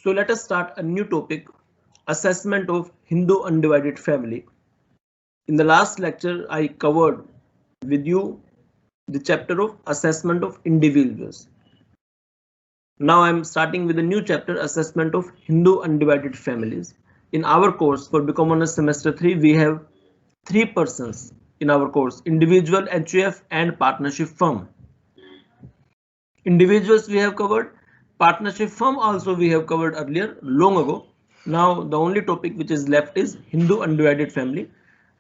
So let us start a new topic, assessment of Hindu undivided family. In the last lecture, I covered with you the chapter of assessment of individuals. Now I am starting with a new chapter, assessment of Hindu undivided families. In our course for BCom Honors Semester 3, we have 3 persons in our course, individual, HUF and partnership firm. Individuals we have covered, partnership firm also we have covered earlier, long ago. Now the only topic which is left is Hindu undivided family.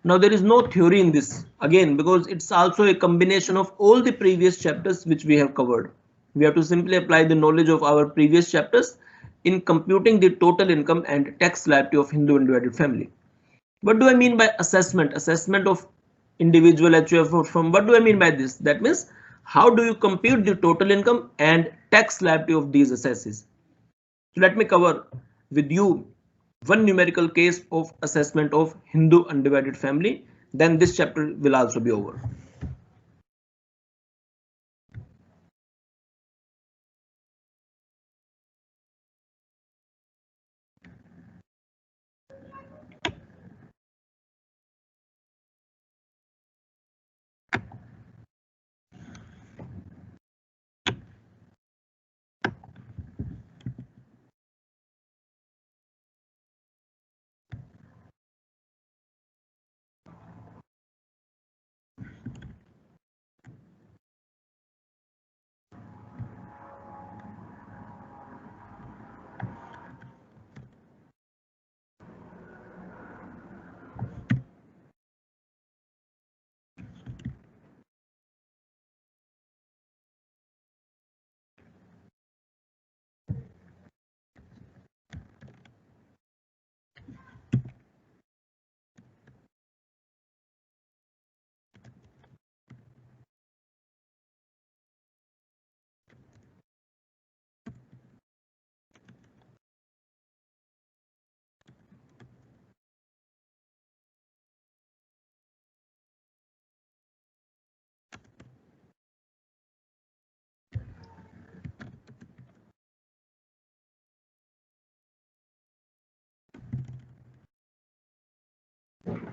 Now there is no theory in this again because it's also a combination of all the previous chapters which we have covered. We have to simply apply the knowledge of our previous chapters in computing the total income and tax liability of Hindu undivided family. What do I mean by assessment? Assessment of individual HUF or firm. What do I mean by this? That means how do you compute the total income and tax liability of these assesses? So let me cover with you one numerical case of assessment of Hindu undivided family. Then this chapter will also be over.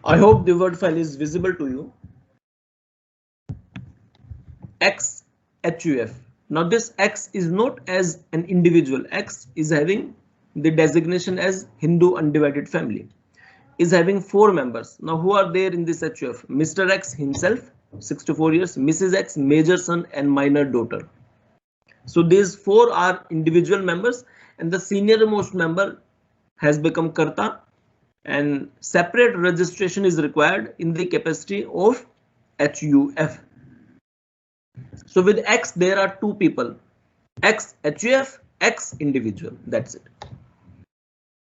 I hope the word file is visible to you. X HUF. Now this X is not as an individual. X is having the designation as Hindu undivided family. Is having 4 members. Now who are there in this HUF? Mr. X himself, 64 years, Mrs. X, major son and minor daughter. So these 4 are individual members and the senior most member has become Karta and separate registration is required in the capacity of HUF. So with X there are 2 people, X HUF, X individual, that's it.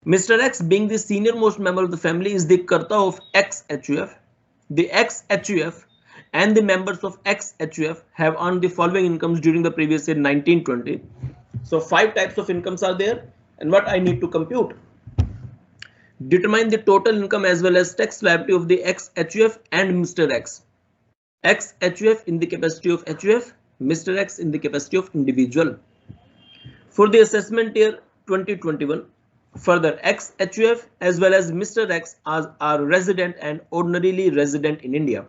Mr. X being the senior most member of the family is the Karta of X HUF. The X HUF and the members of X HUF have earned the following incomes during the previous year 1920. So 5 types of incomes are there and what I need to compute. Determine the total income as well as tax liability of the X HUF and Mr. X. X HUF in the capacity of HUF, Mr. X in the capacity of individual. For the assessment year 2021, further X HUF as well as Mr. X are resident and ordinarily resident in India.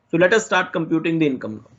So let us start computing the income now.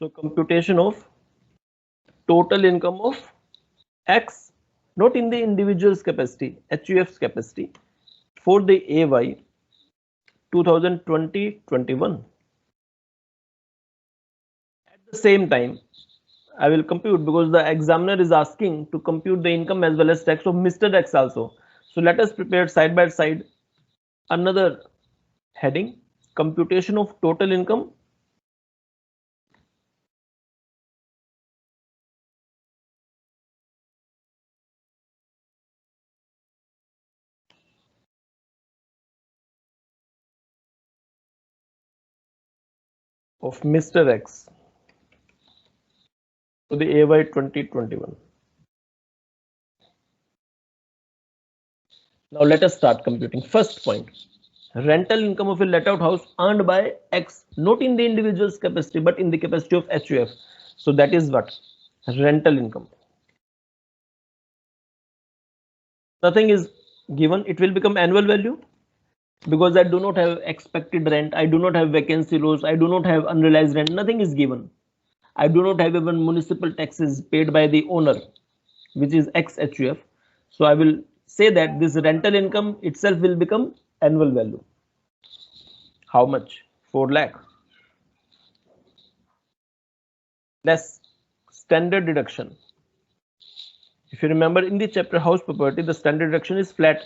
So computation of total income of X, not in the individual's capacity, HUF's capacity, for the AY 2020-21. the same time, I will compute because the examiner is asking to compute the income as well as tax of Mr. X also. So let us prepare side by side another heading, computation of total income of Mr. X for the AY 2021. Now let us start computing. First point, rental income of a let out house earned by X, not in the individual's capacity but in the capacity of HUF. So that is what? Rental income. Nothing is given, it will become annual value because I do not have expected rent, I do not have vacancy loss, I do not have unrealized rent, nothing is given. I do not have even municipal taxes paid by the owner, which is XHUF. So I will say that this rental income itself will become annual value. How much? 4 lakh. Less standard deduction. If you remember in the chapter house property, the standard deduction is flat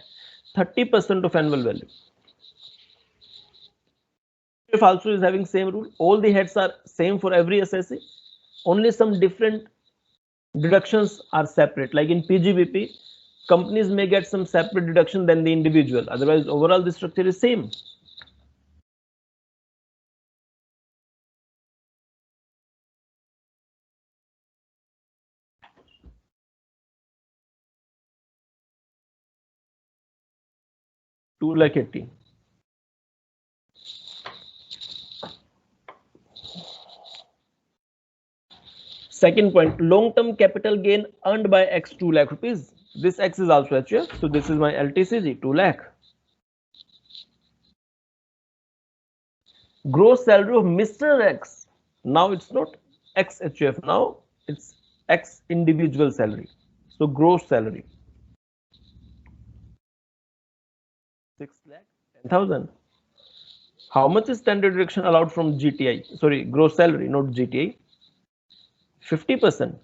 30% of annual value. If also is having same rule, all the heads are same for every assessee, only some different deductions are separate. Like in PGBP, companies may get some separate deduction than the individual, otherwise overall the structure is same. Two lakh 80. Second point, long-term capital gain earned by X 2 lakh rupees. This X is also HUF, so this is my LTCG 2 lakh. Gross salary of Mr. X. Now it's not X HUF, now it's X individual salary. So gross salary 6 lakh 10,000. How much is standard deduction allowed from GTI? Sorry, gross salary, not GTI. 50%.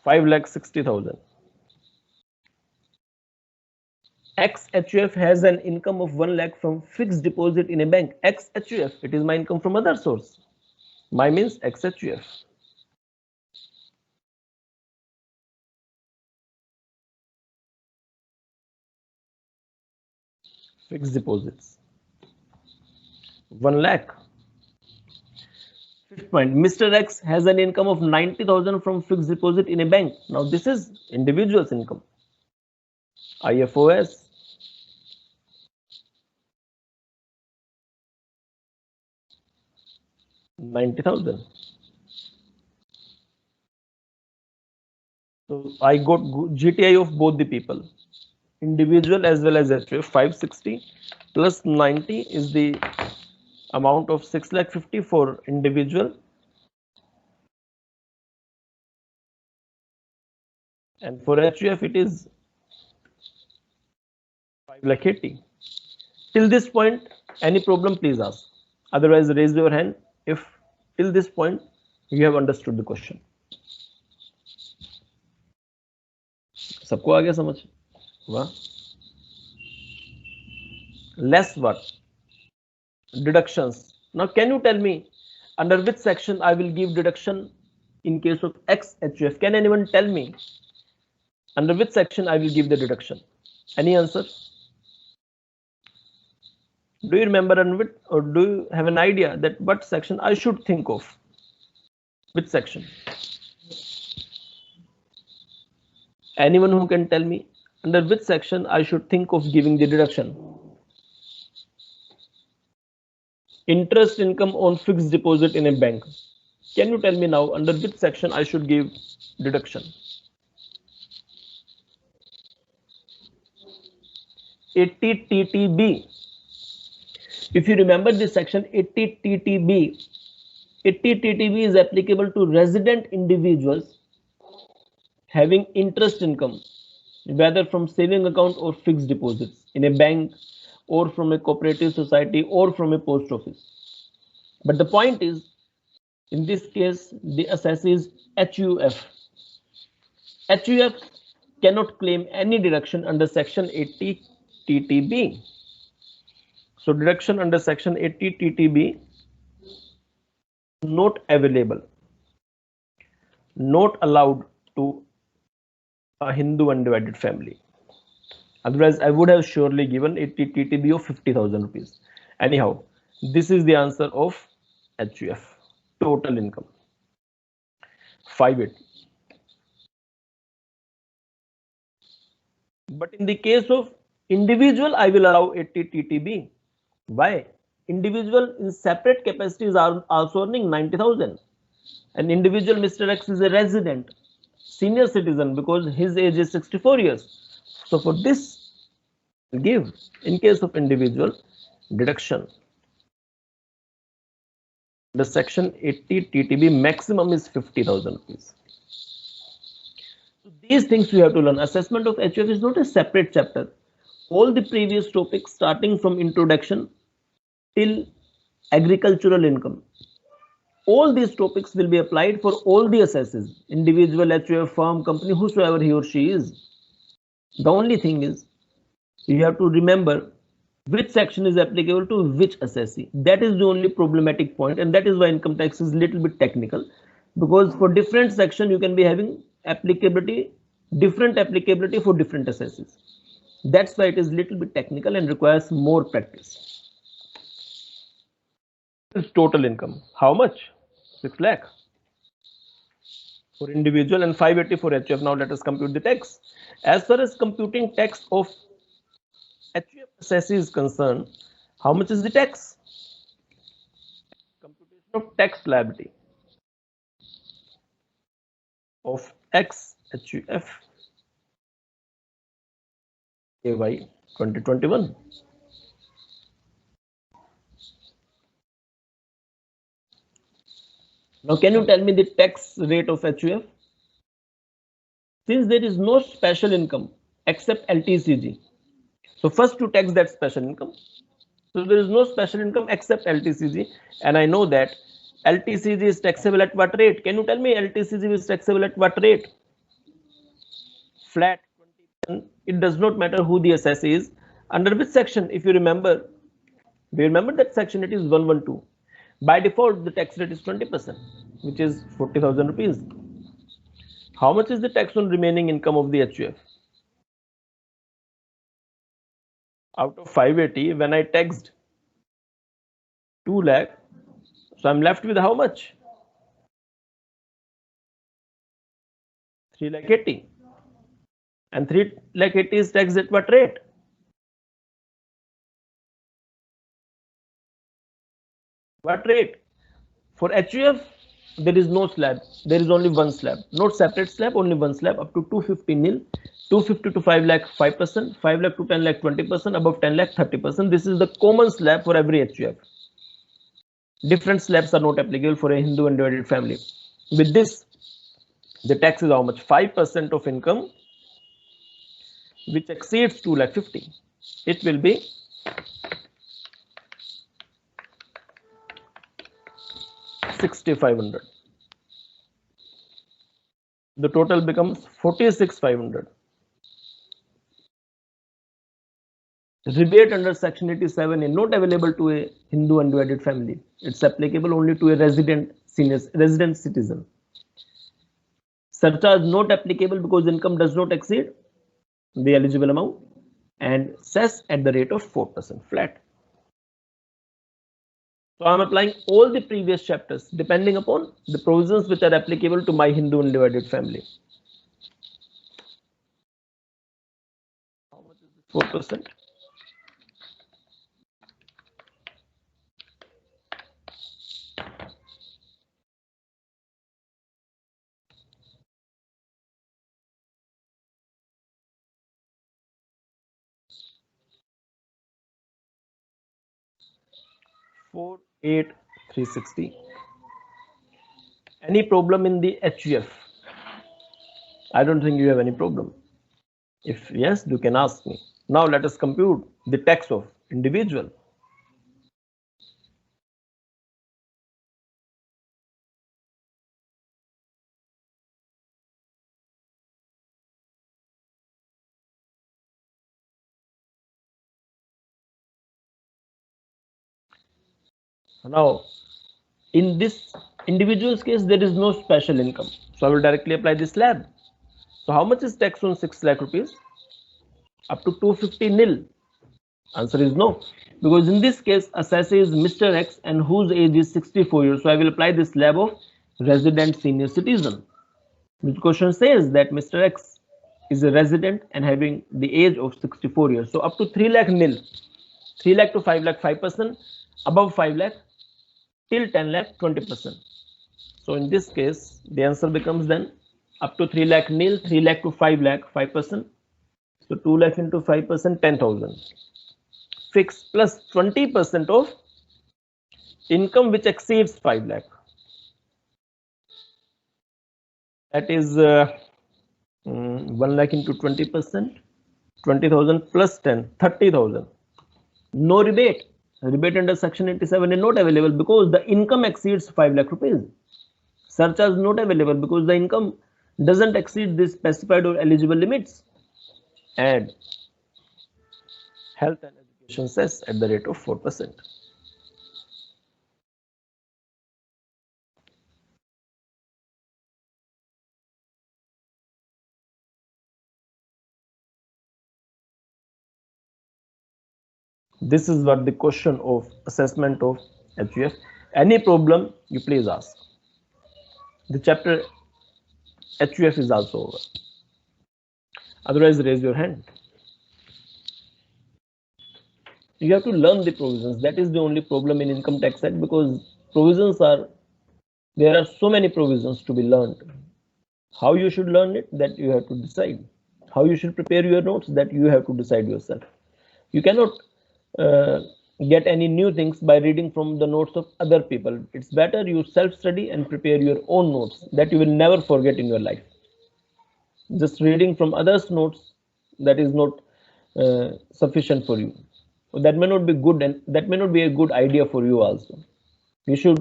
Five lakh 60,000. XHUF has an income of 1 lakh from fixed deposit in a bank. XHUF, it is my income from other source. My means XHUF. Fixed deposits. 1 lakh. Fifth point, Mr. X has an income of 90,000 from fixed deposit in a bank. Now this is individual's income. IFOS. 90,000. So I got GTI of both the people, individual as well as HUF. 560 plus 90 is the amount of 6 lakh 50 for individual, and for HUF it is 5 lakh 80. Till this point, any problem please ask. Otherwise, raise your hand if till this point you have understood the question. सबको आ गया समझ? वाह. Less what? Deductions. Now can you tell me under which section I will give deduction in case of XHUF? Can anyone tell me under which section I will give the deduction? Any answer? Do you remember or do you have an idea that what section I should think of? Which section? Anyone who can tell me under which section I should think of giving the deduction? Interest income on fixed deposit in a bank. Can you tell me now under which section I should give deduction? 80 TTB. If you remember this section 80 TTB, 80TTB is applicable to resident individuals having interest income, whether from saving account or fixed deposits in a bank or from a cooperative society or from a post office. But the point is, in this case, the assessee is HUF. HUF cannot claim any deduction under section 80 TTB. So deduction under section 80 TTB not available, not allowed to a Hindu undivided family. Otherwise, I would have surely given 80 TTB of 50,000 rupees. Anyhow, this is the answer of HUF, total income. 580. But in the case of individual, I will allow 80 TTB. Why? Individual in separate capacities are also earning 90,000. An individual, Mr. X, is a resident, senior citizen because his age is 64 years. So for this, give in case of individual deduction. The section 80 TTB maximum is 50,000 rupees. So these things we have to learn. Assessment of HUF is not a separate chapter. All the previous topics starting from introduction till agricultural income, all these topics will be applied for all the assesses, individual, HUF, firm, company, whosoever he or she is. The only thing is you have to remember which section is applicable to which assessee. That is the only problematic point, and that is why income tax is little bit technical, because for different section you can be having applicability, different applicability for different assessees. That's why it is little bit technical and requires more practice. This is total income. How much? 6 lakh for individual and 580 for HUF. Now let us compute the tax. As far as computing tax of HUF assessee is concerned, how much is the tax? Computation of tax liability of X HUF AY 2021. Now can you tell me the tax rate of HUF? Since there is no special income except LTCG, so first to tax that special income. So there is no special income except LTCG, and I know that LTCG is taxable at what rate? Can you tell me LTCG is taxable at what rate? Flat 20%. It does not matter who the assessee is. Under which section? If you remember, we remember that section it is 112. By default, the tax rate is 20%, which is 40,000 rupees. How much is the tax on remaining income of the HUF? Out of 580, when I taxed 2 lakh, so I'm left with how much? 3 lakh 80. And 3 lakh 80 is taxed at what rate? What rate? For HUF, there is no slab. There is only one slab. Not separate slab, only one slab up to 250 nil. 250 to 5 lakh 5%, 5 lakh to 10 lakh 20%, above 10 lakh 30%. This is the common slab for every HUF. Different slabs are not applicable for a Hindu undivided family. With this, the tax is how much? 5% of income which exceeds 2 lakh 50. It will be 6,500. The total becomes 46,500. Rebate under section 87 is not available to a Hindu undivided family. It's applicable only to a resident citizen. Surcharge not applicable because income does not exceed the eligible amount, and cess at the rate of 4% flat. So I'm applying all the previous chapters depending upon the provisions which are applicable to my Hindu undivided family. How much is this 4%? $48,360. Any problem in the HUF? I don't think you have any problem. If yes, you can ask me. Now let us compute the tax of individual. Now, in this individual's case, there is no special income. So I will directly apply this slab. So how much is tax on 6 lakh rupees? Up to 250 nil. Answer is no. Because in this case, assessee is Mr. X and whose age is 64 years. So I will apply this slab of resident senior citizen. The question says that Mr. X is a resident and having the age of 64 years. So up to 3 lakh nil. 3 lakh to 5 lakh 5%, above 5 lakh till 10 lakh 20%. So in this case, the answer becomes then up to 3 lakh nil, 3 lakh to 5 lakh 5%. So 2 lakh into 5%, 10,000. Fixed plus 20% of income which exceeds 5 lakh. That is 1 lakh into 20%, 20,000 plus 10, 30,000. No rebate. Rebate under section 87 is not available because the income exceeds 5 lakh rupees. Surcharge not available because the income doesn't exceed the specified or eligible limits. Add health and education cess at the rate of 4%. This is what the question of assessment of HUF. Any problem, you please ask. The chapter HUF is also over. Otherwise, raise your hand. You have to learn the provisions. That is the only problem in Income Tax Act because there are so many provisions to be learned. How you should learn it, that you have to decide. How you should prepare your notes, that you have to decide yourself. You cannot get any new things by reading from the notes of other people. It's better you self-study and prepare your own notes that you will never forget in your life. Just reading from others' notes, that is not sufficient for you. That may not be good, and that may not be a good idea for you also. You should,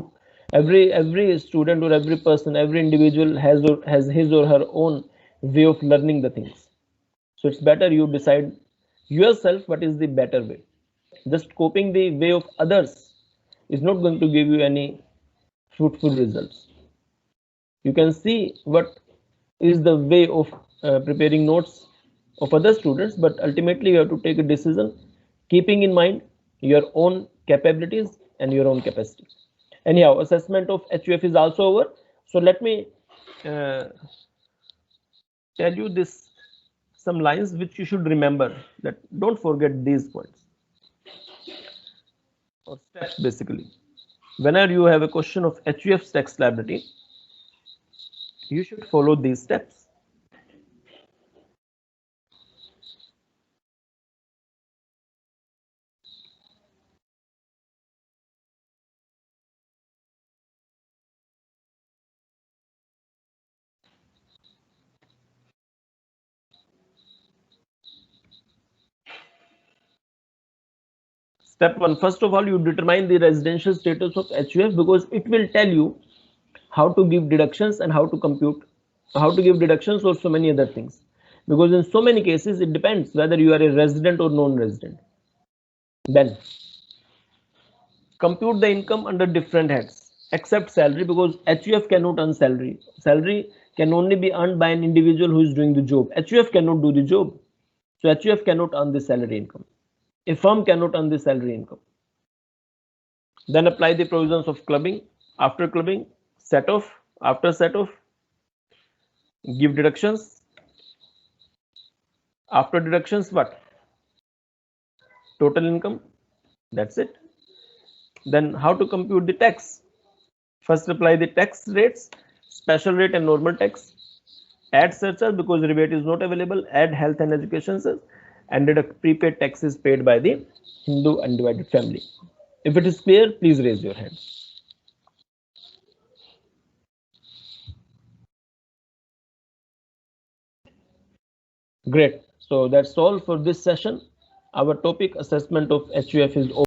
every student or every person, every individual has his or her own way of learning the things. So it's better you decide yourself what is the better way. Just copying the way of others is not going to give you any fruitful results. You can see what is the way of preparing notes of other students, but ultimately you have to take a decision keeping in mind your own capabilities and your own capacity. Anyhow, assessment of HUF is also over. So let me tell you this, some lines which you should remember, that don't forget these points or steps. Basically, whenever you have a question of HUF tax liability, you should follow these steps. Step 1, first of all, you determine the residential status of HUF because it will tell you how to give deductions and how to compute, how to give deductions or so many other things. Because in so many cases, it depends whether you are a resident or non-resident. Then compute the income under different heads except salary because HUF cannot earn salary. Salary can only be earned by an individual who is doing the job. HUF cannot do the job. So HUF cannot earn the salary income. A firm cannot earn the salary income. Then apply the provisions of clubbing. After clubbing, set off. After set off, give deductions. After deductions, what? Total income. That's it. Then how to compute the tax? First apply the tax rates, special rate and normal tax. Add surcharge because rebate is not available. Add health and education cess and deduct prepaid taxes paid by the Hindu undivided family. If it is clear, please raise your hand. Great. So that's all for this session. Our topic assessment of HUF is over.